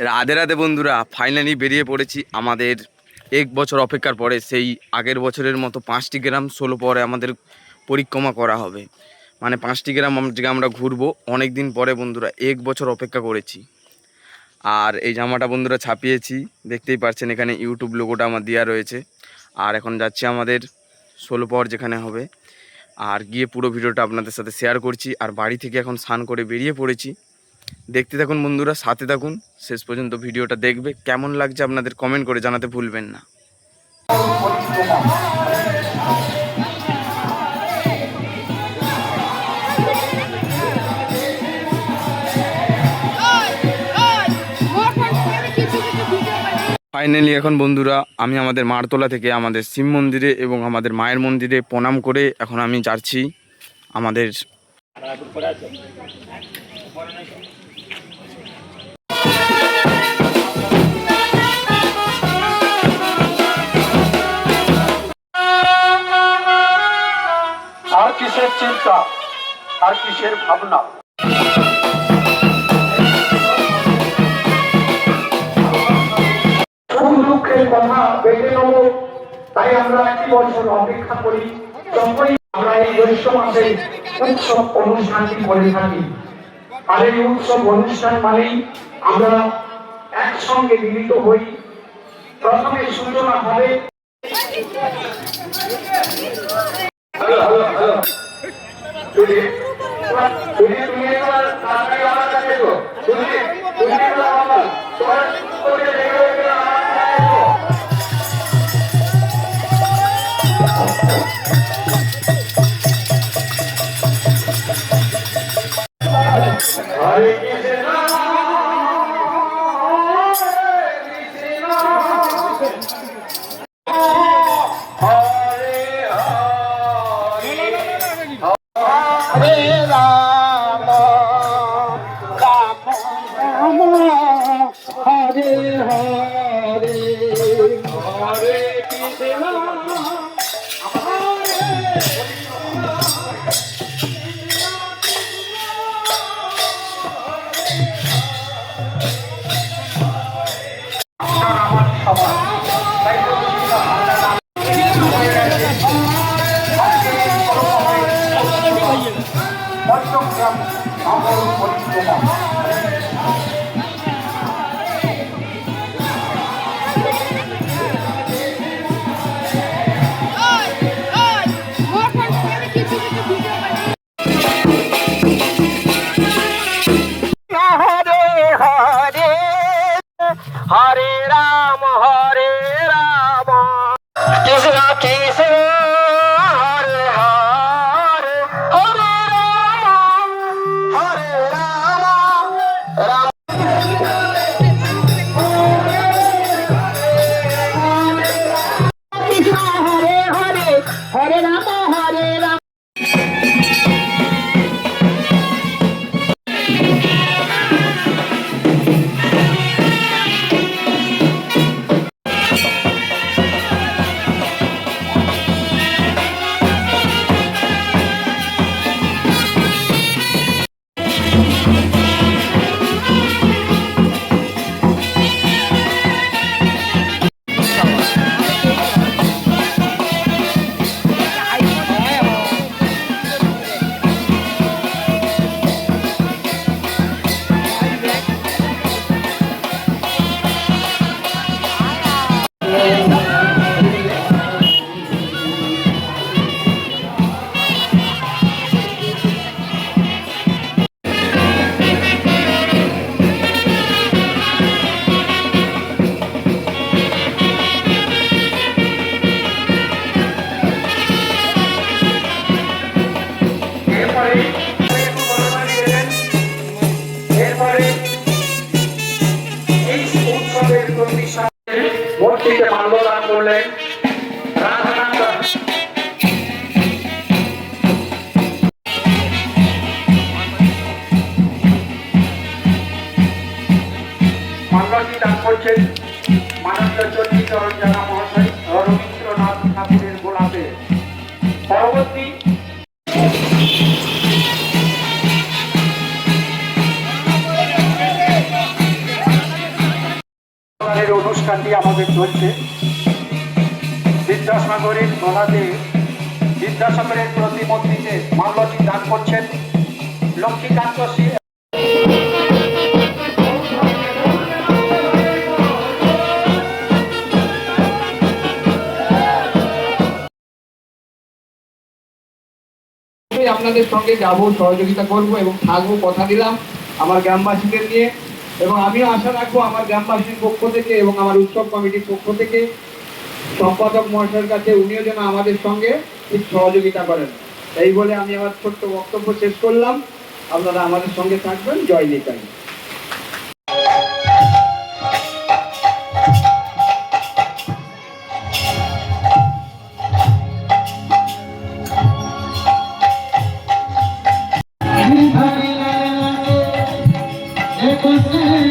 রাধে রাধে বন্ধুরা, ফাইনালি বেরিয়ে পড়েছি আমাদের 1 বছর অপেক্ষার পরে। সেই আগের বছরের মতো 5টি গ্রাম 16 পরে আমাদের পরিক্রমা করা হবে। মানে 5টি গ্রাম যে আমরা ঘুরবো অনেক দিন পরে বন্ধুরা, 1 বছর অপেক্ষা করেছি। আর এই জামাটা বন্ধুরা ছাপিয়েছি, দেখতেই পাচ্ছেন এখানে ইউটিউব লোগোটা আমার দেওয়া রয়েছে। আর এখন যাচ্ছি আমাদের 16 পর যেখানে হবে, আর গিয়ে পুরো ভিডিওটা আপনাদের সাথে শেয়ার করছি। আর বাড়ি থেকে এখন স্নান করে বেরিয়ে পড়েছি। দেখতে থাকুন বন্ধুরা, সাথে থাকুন, শেষ পর্যন্ত ভিডিওটা দেখবে। কেমন লাগছে আপনাদের কমেন্ট করে জানাতে ভুলবেন না। ফাইনালি এখন বন্ধুরা আমি আমাদের মারতলা থেকে আমাদের শিব মন্দিরে এবং আমাদের মায়ের মন্দিরে প্রণাম করে এখন আমি যাচ্ছি আমাদের আর কিসের চিন্তা, আর কিসের ভাবনা। সুখ দুঃখের কথা বেঁধে নেব, তাই আমরা 1 বছর অপেক্ষা করি। যখনই আমরা এই জ্যৈষ্ঠ মাসে উৎসব অনুষ্ঠানটি করে থাকি, আর এই উৎসব অনুষ্ঠান মানেই আমরা একসঙ্গে মিলিত হই। প্রথমে সূচনা হবে हरे राम कृष्ण कृष्ण हरे हरे हरे राम অনুষ্ঠানটি আমাদের চলছে। বিদ্যাসাগরের গলাতে বিদ্যাসাগরের প্রতিমূর্তিতে মাল্যটি দান করছেন লক্ষ্মীকান্ত সিং। আমি আপনাদের সঙ্গে যাব, সহযোগিতা করব এবং থাকবো, কথা দিলাম আমার গ্রামবাসীদের নিয়ে। এবং আমিও আশা রাখবো আমার গ্রামবাসীর পক্ষ থেকে এবং আমার উৎসব কমিটির পক্ষ থেকে সম্পাদক মহাশয়ের কাছে, উনিও যেন আমাদের সঙ্গে ঠিক সহযোগিতা করেন। এই বলে আমি আমার ছোট্ট বক্তব্য শেষ করলাম। আপনারা আমাদের সঙ্গে থাকবেন। জয় Nitai. Hare Hare, Hare Hare,